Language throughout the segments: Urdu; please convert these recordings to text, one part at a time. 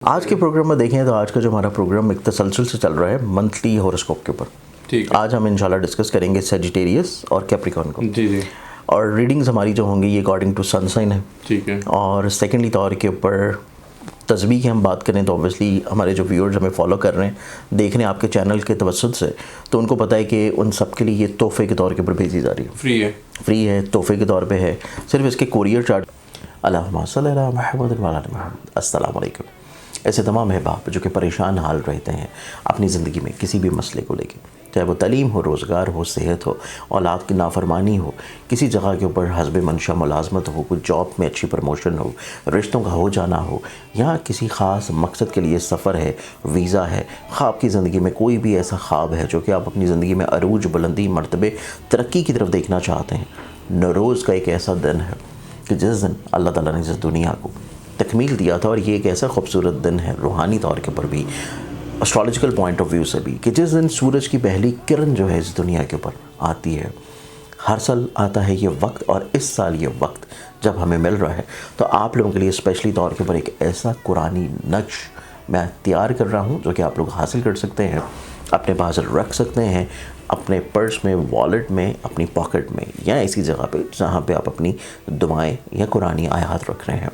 آج کے پروگرام میں دیکھیں تو آج کا جو ہمارا پروگرام ایک تسلسل سے چل رہا ہے منتھلی ہوراسکوپ کے اوپر. ٹھیک ہے. آج ہم انشاءاللہ ڈسکس کریں گے سیجیٹیریس اور کیپریکارن کو. جی اور ریڈنگز ہماری جو ہوں گی یہ اکارڈنگ ٹو سن سائن ہے. ٹھیک ہے. اور سیکنڈلی طور کے اوپر تسبیح کی ہم بات کریں تو اوبیسلی ہمارے جو ویورز ہمیں فالو کر رہے ہیں دیکھ رہے ہیں آپ کے چینل کے توسط سے تو ان کو پتہ ہے کہ ان سب کے لیے یہ تحفے کے طور کے اوپر بھیجی جا رہی ہے. فری ہے تحفے کے طور پہ ہے. صرف اس کے کوریئر چارج اللہم صلی علی محمد وعلی آل محمد. السلام علیکم. ایسے تمام احباب جو کہ پریشان حال رہتے ہیں اپنی زندگی میں کسی بھی مسئلے کو لے کے, چاہے وہ تعلیم ہو, روزگار ہو, صحت ہو, اولاد کی نافرمانی ہو, کسی جگہ کے اوپر حسب منشا ملازمت ہو, کوئی جاب میں اچھی پروموشن ہو, رشتوں کا ہو جانا ہو, یا کسی خاص مقصد کے لیے سفر ہے, ویزا ہے, خواب کی زندگی میں کوئی بھی ایسا خواب ہے جو کہ آپ اپنی زندگی میں عروج, بلندی, مرتبے, ترقی کی طرف دیکھنا چاہتے ہیں. نوروز کا ایک ایسا دن ہے کہ جس دن اللہ تعالیٰ نے اس دنیا کو تکمیل دیا تھا, اور یہ ایک ایسا خوبصورت دن ہے روحانی طور کے اوپر بھی, اسٹرالوجیکل پوائنٹ آف ویو سے بھی, کہ جس دن سورج کی پہلی کرن جو ہے اس دنیا کے اوپر آتی ہے. ہر سال آتا ہے یہ وقت, اور اس سال یہ وقت جب ہمیں مل رہا ہے تو آپ لوگوں کے لیے اسپیشلی طور کے اوپر ایک ایسا قرآنی نقش میں تیار کر رہا ہوں جو کہ آپ لوگ حاصل کر سکتے ہیں, اپنے پاس رکھ سکتے ہیں, اپنے پرس میں, والیٹ میں, اپنی پاکٹ میں, یا ایسی جگہ پہ جہاں پہ آپ اپنی دعائیں یا قرآنی آیات رکھ رہے ہیں.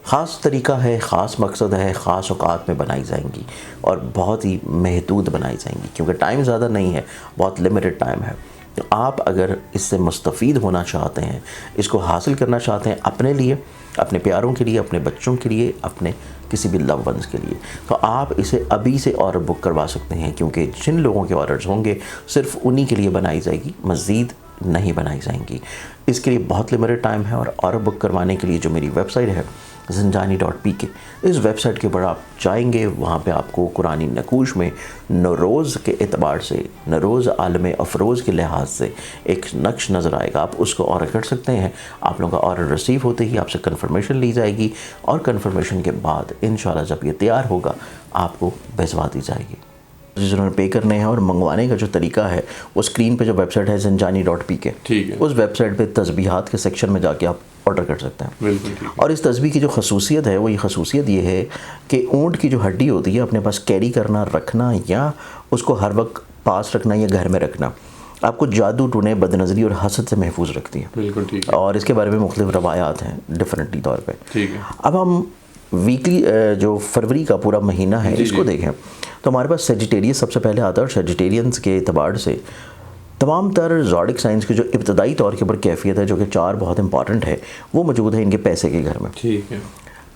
خاص طریقہ ہے, خاص مقصد ہے, خاص اوقات میں بنائی جائیں گی اور بہت ہی محدود بنائی جائیں گی کیونکہ ٹائم زیادہ نہیں ہے, بہت لمیٹڈ ٹائم ہے. تو آپ اگر اس سے مستفید ہونا چاہتے ہیں, اس کو حاصل کرنا چاہتے ہیں اپنے لیے, اپنے پیاروں کے لیے, اپنے بچوں کے لیے, اپنے کسی بھی لو ونز کے لیے, تو آپ اسے ابھی سے آرڈر بک کروا سکتے ہیں کیونکہ جن لوگوں کے آرڈرز ہوں گے صرف انہی کے لیے بنائی جائے گی, مزید نہیں بنائی جائیں گی. اس کے لیے بہت لمیٹڈ ٹائم ہے, اور آرڈر بک کروانے کے لیے جو میری ویب سائٹ ہے زنجانی.pk, اس ویب سائٹ کے اوپر آپ جائیں گے, وہاں پہ آپ کو قرآنی نقوش میں نوروز کے اعتبار سے, نوروز عالم افروز کے لحاظ سے ایک نقش نظر آئے گا. آپ اس کو آرڈر کر سکتے ہیں. آپ لوگوں کا آرڈر ریسیو ہوتے ہی آپ سے کنفرمیشن لی جائے گی, اور کنفرمیشن کے بعد انشاءاللہ جب یہ تیار ہوگا آپ کو بھیجوا دی جائے گی. جنہوں نے پے کرنے ہیں اور منگوانے کا جو طریقہ ہے وہ اسکرین پہ جو ویب سائٹ ہے زنجانی.pk, اس ویب سائٹ پہ تسبیحات کے سیکشن میں جا کے آپ آرڈر کر سکتے ہیں. بالکل. اور اس تسبیح کی جو خصوصیت ہے وہ یہ خصوصیت یہ ہے کہ اونٹ کی جو ہڈی ہوتی ہے اپنے پاس کیری کرنا, رکھنا, یا اس کو ہر وقت پاس رکھنا یا گھر میں رکھنا آپ کو جادو, ٹونے, بد نظری اور حسد سے محفوظ رکھتی ہے. بالکل ٹھیک ہے. اور اس کے بارے میں مختلف روایات ہیں ڈیفرنٹلی طور پہ. ٹھیک ہے. اب ہم ویکلی جو فروری کا پورا مہینہ ہے اس کو دیکھیں تو ہمارے پاس سیجیٹیریس سب سے پہلے آتا ہے, اور سیجیٹیرینس کے اعتبار سے تمام تر زوڈک سائنس کی جو ابتدائی طور کے اوپر کیفیت ہے جو کہ 4 بہت امپورٹنٹ ہے وہ موجود ہے ان کے پیسے کے گھر میں. ٹھیک ہے.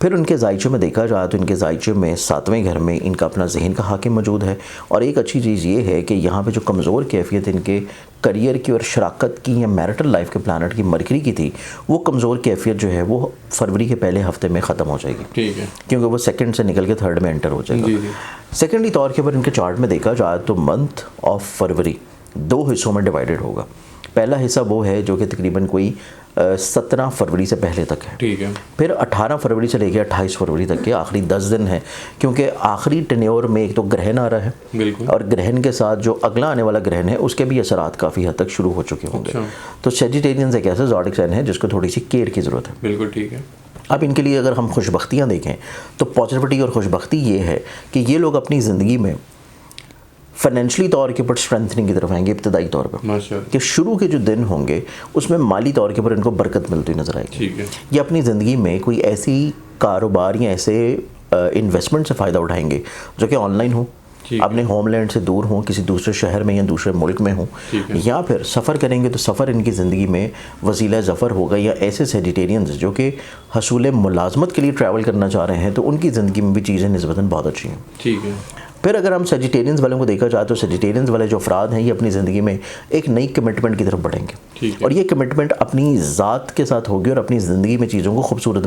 پھر ان کے زائچے میں دیکھا جائے تو ان کے زائچے میں 7ویں گھر میں ان کا اپنا ذہن کا حاکم موجود ہے. اور ایک اچھی چیز یہ ہے کہ یہاں پہ جو کمزور کیفیت ان کے کریئر کی اور شراکت کی یا میرٹل لائف کے پلانٹ کی مرکری کی تھی, وہ کمزور کیفیت جو ہے وہ فروری کے پہلے ہفتے میں ختم ہو جائے گی. ٹھیک ہے. کیونکہ وہ سیکنڈ سے نکل کے تھرڈ میں انٹر ہو جائے گا. سیکنڈلی طور کے اوپر ان کے چارٹ میں دیکھا جائے تو منتھ آف فروری 2 حصوں میں ڈیوائیڈڈ ہوگا. پہلا حصہ وہ ہے جو کہ تقریباً کوئی 17 فروری سے پہلے تک ہے. ٹھیک ہے. پھر 18 فروری سے لے کے 28 فروری تک کے آخری 10 دن ہے, کیونکہ آخری ٹینیور میں ایک تو گرہن آ رہا ہے. بالکل. اور گرہن کے ساتھ جو اگلا آنے والا گرہن ہے اس کے بھی اثرات کافی حد تک شروع ہو چکے ہوں گے. تو سیجیٹیرینز ایک ایسا زوڈک سائن ہے جس کو تھوڑی سی کیئر کی ضرورت ہے. بالکل ٹھیک ہے. اب ان کے لیے اگر ہم خوش بختیاں دیکھیں تو پازیٹیوٹی اور خوش بختی یہ ہے کہ یہ لوگ اپنی زندگی میں فائنینشلی طور کے اوپر اسٹرینتھنگ کی طرف آئیں گے ابتدائی طور پر, کہ شروع کے جو دن ہوں گے اس میں مالی طور کے اوپر ان کو برکت ملتی نظر آئے گی. ٹھیک ہے. یہ اپنی زندگی میں کوئی ایسی کاروبار یا ایسے انویسٹمنٹ سے فائدہ اٹھائیں گے جو کہ آن لائن ہوں, اپنے ہوم لینڈ سے دور ہوں, کسی دوسرے شہر میں یا دوسرے ملک میں ہوں, یا پھر سفر کریں گے تو سفر ان کی زندگی میں وسیلہ ظفر ہوگا. یا ایسے سیجیٹیرینز جو کہ حصول ملازمت کے لیے ٹریول کرنا چاہ رہے ہیں تو ان کی زندگی میں بھی چیزیں نسبتاً بہت اچھی ہیں. ٹھیک ہے. پھر اگر ہم سیجیٹیرینز والوں کو دیکھا جائے تو سیجیٹیرینز والے جو افراد ہیں یہ اپنی زندگی میں ایک نئی کمٹمنٹ کی طرف بڑھیں گے, اور یہ کمٹمنٹ اپنی ذات کے ساتھ ہوگی اور اپنی زندگی میں چیزوں کو خوبصورت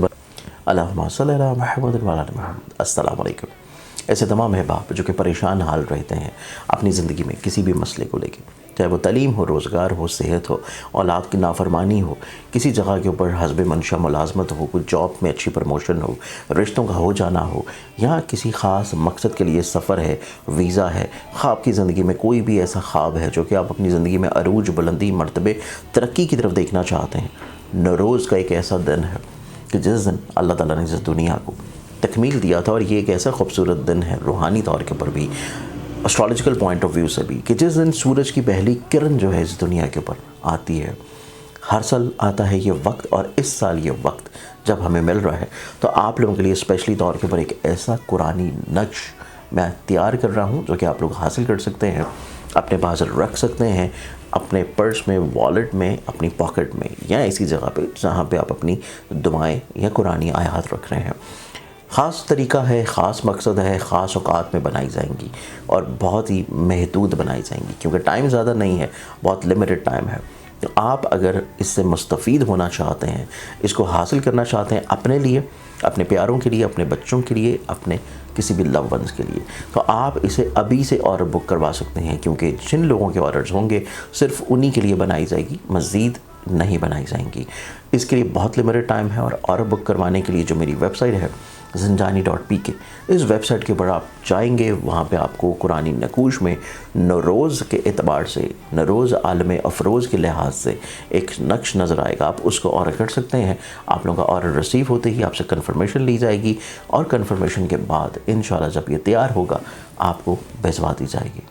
اللہم صلی علی محمد وعلی آل محمد. السلام علیکم. ایسے تمام احباب جو کہ پریشان حال رہتے ہیں اپنی زندگی میں کسی بھی مسئلے کو لے کے, چاہے وہ تعلیم ہو, روزگار ہو, صحت ہو, اولاد کی نافرمانی ہو, کسی جگہ کے اوپر حسب منشا ملازمت ہو, کوئی جاب میں اچھی پروموشن ہو, رشتوں کا ہو جانا ہو, یا کسی خاص مقصد کے لیے سفر ہے, ویزا ہے, خواب کی زندگی میں کوئی بھی ایسا خواب ہے جو کہ آپ اپنی زندگی میں عروج, بلندی, مرتبے, ترقی کی طرف دیکھنا چاہتے ہیں. نوروز کا ایک ایسا دن ہے کہ جس دن اللہ تعالیٰ نے اس دنیا کو تکمیل دیا تھا. اور یہ ایک ایسا خوبصورت دن ہے روحانی طور کے اوپر بھی, اسٹرالوجیکل پوائنٹ آف ویو سے بھی, کہ جس دن سورج کی پہلی کرن جو ہے اس دنیا کے اوپر آتی ہے. ہر سال آتا ہے یہ وقت, اور اس سال یہ وقت جب ہمیں مل رہا ہے تو آپ لوگوں کے لیے اسپیشلی طور کے اوپر ایک ایسا قرآنی نقش میں تیار کر رہا ہوں جو کہ آپ لوگ حاصل کر سکتے ہیں, اپنے پاس رکھ سکتے ہیں, اپنے پرس میں, والٹ میں, اپنی پاکٹ میں, یا ایسی جگہ پہ جہاں پہ آپ اپنی دعائیں یا قرآنی آیات رکھ رہے ہیں. خاص طریقہ ہے, خاص مقصد ہے, خاص اوقات میں بنائی جائیں گی اور بہت ہی محدود بنائی جائیں گی, کیونکہ ٹائم زیادہ نہیں ہے, بہت لمیٹڈ ٹائم ہے. تو آپ اگر اس سے مستفید ہونا چاہتے ہیں, اس کو حاصل کرنا چاہتے ہیں اپنے لیے, اپنے پیاروں کے لیے, اپنے بچوں کے لیے, اپنے کسی بھی لو ونس کے لیے, تو آپ اسے ابھی سے آرڈر بک کروا سکتے ہیں, کیونکہ جن لوگوں کے آرڈرز ہوں گے صرف انہی کے لیے بنائی جائے گی, مزید نہیں بنائی جائیں گی. اس کے لیے بہت لمیٹڈ ٹائم ہے, اور آرڈر بک کروانے کے لیے جو میری ویب سائٹ ہے زنجانی.pk, اس ویب سائٹ کے اوپر آپ جائیں گے, وہاں پہ آپ کو قرآنی نقوش میں نوروز کے اعتبار سے, نوروز عالم افروز کے لحاظ سے ایک نقش نظر آئے گا. آپ اس کو آرڈر کر سکتے ہیں. آپ لوگوں کا آرڈر ریسیو ہوتے ہی آپ سے کنفرمیشن لی جائے گی, اور کنفرمیشن کے بعد انشاءاللہ جب یہ تیار ہوگا آپ کو بھیجوا دی جائے گی,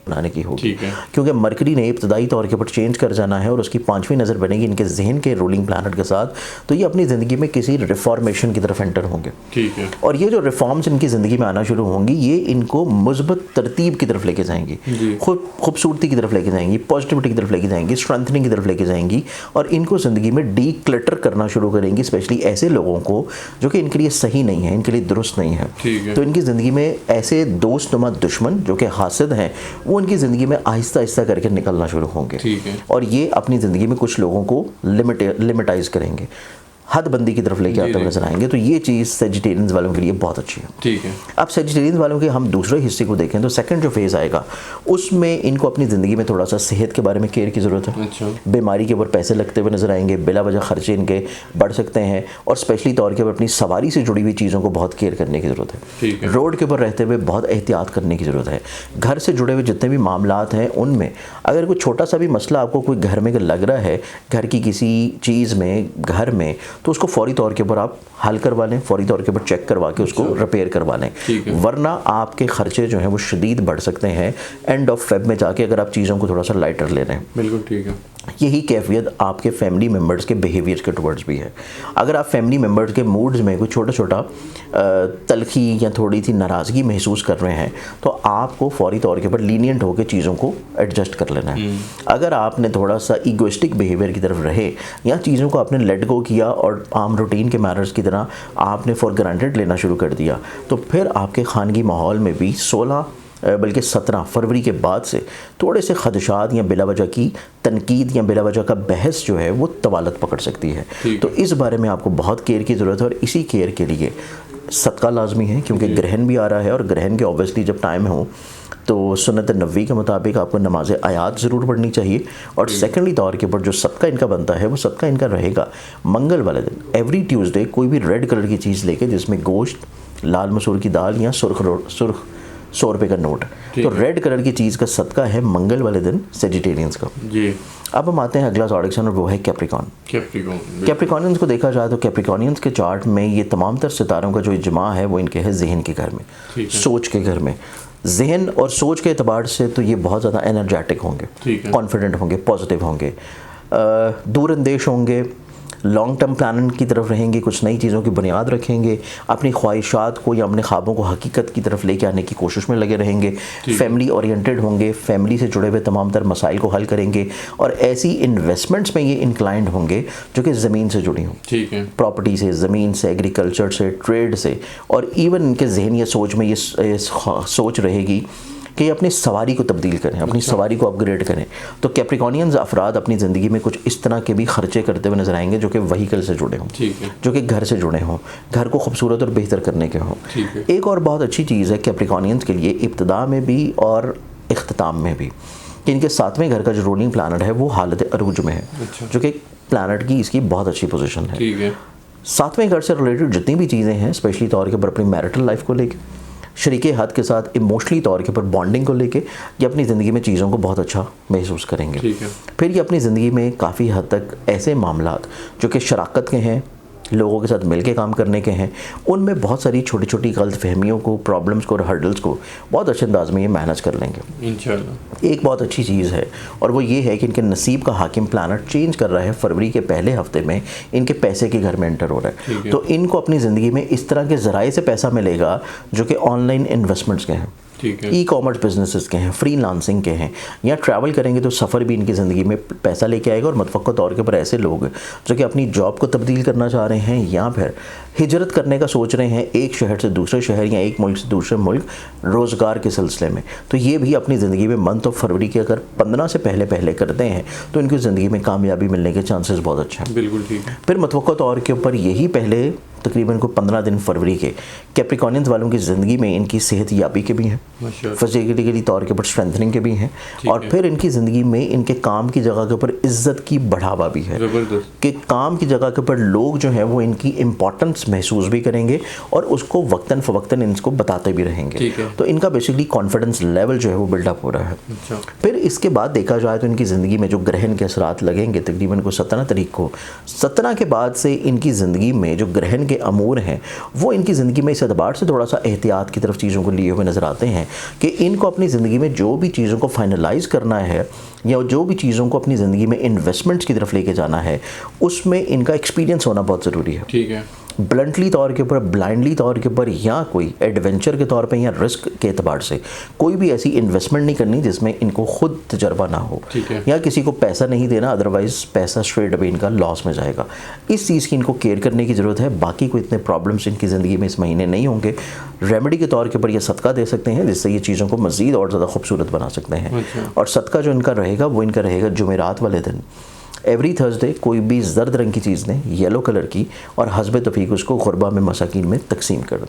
بنانے کی ہوگی. کیونکہ مرکری نے ابتدائی طور کے اوپر چینج کر جانا ہے, اور اس کی 5ویں نظر بنے گی ان کے ذہن کے رولنگ پلانٹ کے ساتھ, تو یہ اپنی زندگی میں کسی ریفارمیشن کی طرف انٹر ہوں گے. اور یہ جو ریفارمز ان کی زندگی میں آنا شروع ہوں گی, یہ ان کو مثبت ترتیب کی طرف لے کے جائیں گی, خوبصورتی کی طرف لے کے جائیں گی, پازیٹیوٹی کی طرف لے کے جائیں گی, اسٹرینتھننگ کی طرف لے کے جائیں گی, اور ان کو زندگی میں ڈی کلٹر کرنا شروع کریں گی, اسپیشلی ایسے لوگوں کو جو کہ ان کے لیے صحیح نہیں ہے, ان کے لیے درست نہیں ہے. تو ان کی زندگی میں ایسے دوست نما دشمن جو کہ حاسد ہیں, وہ ان کی زندگی میں آہستہ آہستہ کر کے نکلنا شروع ہوں گے, اور یہ اپنی زندگی میں کچھ لوگوں کو لمٹائز کریں گے, حد بندی کی طرف لے کے آتے ہوئے نظر آئیں گے. تو یہ چیز سیجیٹیرینز والوں کے لیے بہت اچھی ہے. ٹھیک ہے, اب سیجیٹیرینز والوں کے ہم دوسرے حصے کو دیکھیں تو سیکنڈ جو فیز آئے گا اس میں ان کو اپنی زندگی میں تھوڑا سا صحت کے بارے میں کیئر کی ضرورت ہے. بیماری کے اوپر پیسے لگتے ہوئے نظر آئیں گے, بلا وجہ خرچے ان کے بڑھ سکتے ہیں, اور اسپیشلی طور کے اوپر اپنی سواری سے جڑی ہوئی چیزوں کو بہت کیئر کرنے کی ضرورت ہے. روڈ کے اوپر رہتے ہوئے بہت احتیاط کرنے کی ضرورت ہے. گھر سے جڑے ہوئے جتنے بھی معاملات ہیں ان میں اگر کوئی چھوٹا سا بھی مسئلہ آپ کو کوئی گھر میں لگ رہا ہے, گھر کی کسی چیز میں, گھر میں, تو اس کو فوری طور کے اوپر آپ حل کروا لیں, فوری طور کے اوپر چیک کروا کے اس کو ریپیئر کروا لیں, ورنہ آپ کے خرچے جو ہیں وہ شدید بڑھ سکتے ہیں اینڈ آف فیب میں جا کے, اگر آپ چیزوں کو تھوڑا سا لائٹر لے رہے ہیں. بالکل ٹھیک ہے. یہی کیفیت آپ کے فیملی ممبرز کے بیہیویئر کے ٹورڈز بھی ہے. اگر آپ فیملی ممبرز کے موڈز میں کوئی چھوٹا چھوٹا تلخی یا تھوڑی سی ناراضگی محسوس کر رہے ہیں تو آپ کو فوری طور کے اوپر لینینٹ ہو کے چیزوں کو ایڈجسٹ کر لینا ہے. اگر آپ نے تھوڑا سا ایگوئسٹک بیہیویئر کی طرف رہے, یا چیزوں کو آپ نے لیٹ گو کیا اور عام روٹین کے مینرز کی طرح آپ نے فار گرانٹیڈ لینا شروع کر دیا, تو پھر آپ کے خانگی ماحول میں بھی 17 فروری کے بعد سے تھوڑے سے خدشات یا بلا وجہ کی تنقید یا بلا وجہ کا بحث جو ہے وہ طوالت پکڑ سکتی ہے. تو اس بارے میں آپ کو بہت کیئر کی ضرورت ہے, اور اسی کیئر کے لیے صدقہ لازمی ہے, کیونکہ گرہن بھی آ رہا ہے, اور گرہن کے اوبویسلی جب ٹائم ہو تو سنت نبوی کے مطابق آپ کو نماز آیات ضرور پڑھنی چاہیے. اور سیکنڈلی طور کے اوپر جو صدقہ ان کا بنتا ہے وہ صدقہ ان کا رہے گا منگل والے دن, ایوری ٹیوزڈے, کوئی بھی ریڈ کلر کی چیز لے کے جس میں گوشت, لال مسور کی دال یا سرخ 100 روپے کا نوٹ, تو ریڈ کلر کی چیز کا صدقہ ہے منگل والے دن سیجیٹیرینز کا. جی. اب ہم آتے ہیں اگلا زوڈک سائن, اور وہ ہے کیپریکون. کیپریکونینز کو دیکھا جائے تو کیپریکونینز کے چارٹ میں یہ تمام تر ستاروں کا جو اجماع ہے وہ ان کے ہے ذہن کے گھر میں, سوچ کے گھر میں. ذہن اور سوچ کے اعتبار سے تو یہ بہت زیادہ انرجیٹک ہوں گے, کانفیڈنٹ ہوں گے, پازیٹیو ہوں گے, دور اندیش ہوں گے, لانگ ٹرم پلان کی طرف رہیں گے, کچھ نئی چیزوں کی بنیاد رکھیں گے, اپنی خواہشات کو یا اپنے خوابوں کو حقیقت کی طرف لے کے آنے کی کوشش میں لگے رہیں گے, فیملی اورینٹڈ ہوں گے, فیملی سے جڑے ہوئے تمام تر مسائل کو حل کریں گے, اور ایسی انویسٹمنٹس میں یہ انکلائنڈ ہوں گے جو کہ زمین سے جڑی ہوں, پراپرٹی سے, زمین سے, ایگریکلچر سے, ٹریڈ سے, اور ایون ان کے ذہن یا سوچ میں یہ سوچ رہے گی کہ یہ اپنی سواری کو تبدیل کریں, اپنی سواری کو اپ گریڈ کریں. تو کیپریکونینز افراد اپنی زندگی میں کچھ اس طرح کے بھی خرچے کرتے ہوئے نظر آئیں گے جو کہ وہیکل سے جڑے ہوں, جو کہ گھر سے جڑے ہوں, گھر کو خوبصورت اور بہتر کرنے کے ہوں. ایک اور بہت اچھی چیز ہے کیپریکونینز کے لیے ابتدا میں بھی اور اختتام میں بھی, کہ ان کے 7ویں گھر کا جو رولنگ پلانٹ ہے وہ حالت عروج میں ہے, جو کہ پلانٹ کی اس کی بہت اچھی پوزیشن ہے. 7ویں گھر سے ریلیٹڈ جتنی بھی چیزیں ہیں, اسپیشلی طور کے اوپر اپنی میرٹل لائف کو لے کے, شریک حد کے ساتھ ایموشنلی طور کے اوپر بانڈنگ کو لے کے, یہ اپنی زندگی میں چیزوں کو بہت اچھا محسوس کریں گے. پھر یہ اپنی زندگی میں کافی حد تک ایسے معاملات جو کہ شراکت کے ہیں, لوگوں کے ساتھ مل کے کام کرنے کے ہیں. ان میں بہت ساری چھوٹی چھوٹی غلط فہمیوں کو, پرابلمس کو اور ہرڈلس کو بہت اچھے انداز میں یہ مینیج کر لیں گے انشاءاللہ. ایک بہت اچھی چیز ہے اور وہ یہ ہے کہ ان کے نصیب کا حاکم پلانٹ چینج کر رہا ہے. فروری کے پہلے ہفتے میں ان کے پیسے کے گھر میں انٹر ہو رہا ہے. تو ان کو اپنی زندگی میں اس طرح کے ذرائع سے پیسہ ملے گا جو کہ آن لائن انویسٹمنٹس کے ہیں, ای کامرس بزنسز کے ہیں, فری لانسنگ کے ہیں, یا ٹریول کریں گے تو سفر بھی ان کی زندگی میں پیسہ لے کے آئے گا. اور متوقع طور کے اوپر ایسے لوگ جو کہ اپنی جاب کو تبدیل کرنا چاہ رہے ہیں یا پھر ہجرت کرنے کا سوچ رہے ہیں ایک شہر سے دوسرے شہر یا ایک ملک سے دوسرے ملک روزگار کے سلسلے میں, تو یہ بھی اپنی زندگی میں منتھ آف فروری کے اگر 15 سے پہلے کرتے ہیں تو ان کی زندگی میں کامیابی ملنے کے چانسز بہت اچھے ہیں. بالکل ٹھیک ہے. پھر متوقع طور کے اوپر یہی پہلے تقریباً کو 15 دن فروری کے کیپریکونینز والوں کی زندگی میں ان کی صحت یابی کے بھی ہیں, فزیکلی طور کے اوپر اسٹرینتھننگ کے بھی ہیں, اور پھر ان کی زندگی میں ان کے کام کی جگہ کے اوپر عزت کی بڑھاوا بھی ہے کہ کام کی جگہ کے اوپر لوگ جو ہیں وہ ان کی امپورٹنس محسوس بھی کریں گے اور اس کو وقتاً فوقتاً ان کو بتاتے بھی رہیں گے. تو ان کا بیسکلی کانفیڈنس لیول جو ہے وہ بلڈ اپ ہو رہا ہے. پھر اس کے بعد دیکھا جائے تو ان کی زندگی میں جو گرہن کے اثرات لگیں گے تقریباً کو 17 تاریخ کو, 17 کے بعد سے ان کی زندگی میں جو گرہن کے امور ہیں وہ ان کی زندگی میں اس اعتبار سے تھوڑا سا احتیاط کی طرف چیزوں کو لیے ہوئے نظر آتے ہیں کہ ان کو اپنی زندگی میں جو بھی چیزوں کو فائنلائز کرنا ہے یا جو بھی چیزوں کو اپنی زندگی میں انویسٹمنٹس کی طرف لے کے جانا ہے اس میں ان کا ایکسپیرینس ہونا بہت ضروری ہے. ٹھیک ہے. بلنٹلی طور کے اوپر, بلائنڈلی طور کے اوپر یا کوئی ایڈونچر کے طور پہ یا رسک کے اعتبار سے کوئی بھی ایسی انویسٹمنٹ نہیں کرنی جس میں ان کو خود تجربہ نہ ہو, یا کسی کو پیسہ نہیں دینا, ادروائز پیسہ اسٹریٹ اوے ان کا لاس میں جائے گا. اس چیز کی ان کو کیئر کرنے کی ضرورت ہے. باقی کوئی اتنے پرابلمس ان کی زندگی میں اس مہینے نہیں ہوں گے. ریمیڈی کے طور کے اوپر یہ صدقہ دے سکتے ہیں جس سے یہ چیزوں کو مزید اور زیادہ خوبصورت بنا سکتے ہیں. اور صدقہ جو ان کا رہے گا وہ ان کا رہے گا جمعرات والے دن. ایوری تھرسڈے کوئی بھی زرد رنگ کی چیز دیں, یلو کلر کی, اور حسب توفیق اس کو غربا میں مساکین میں تقسیم کر دیں.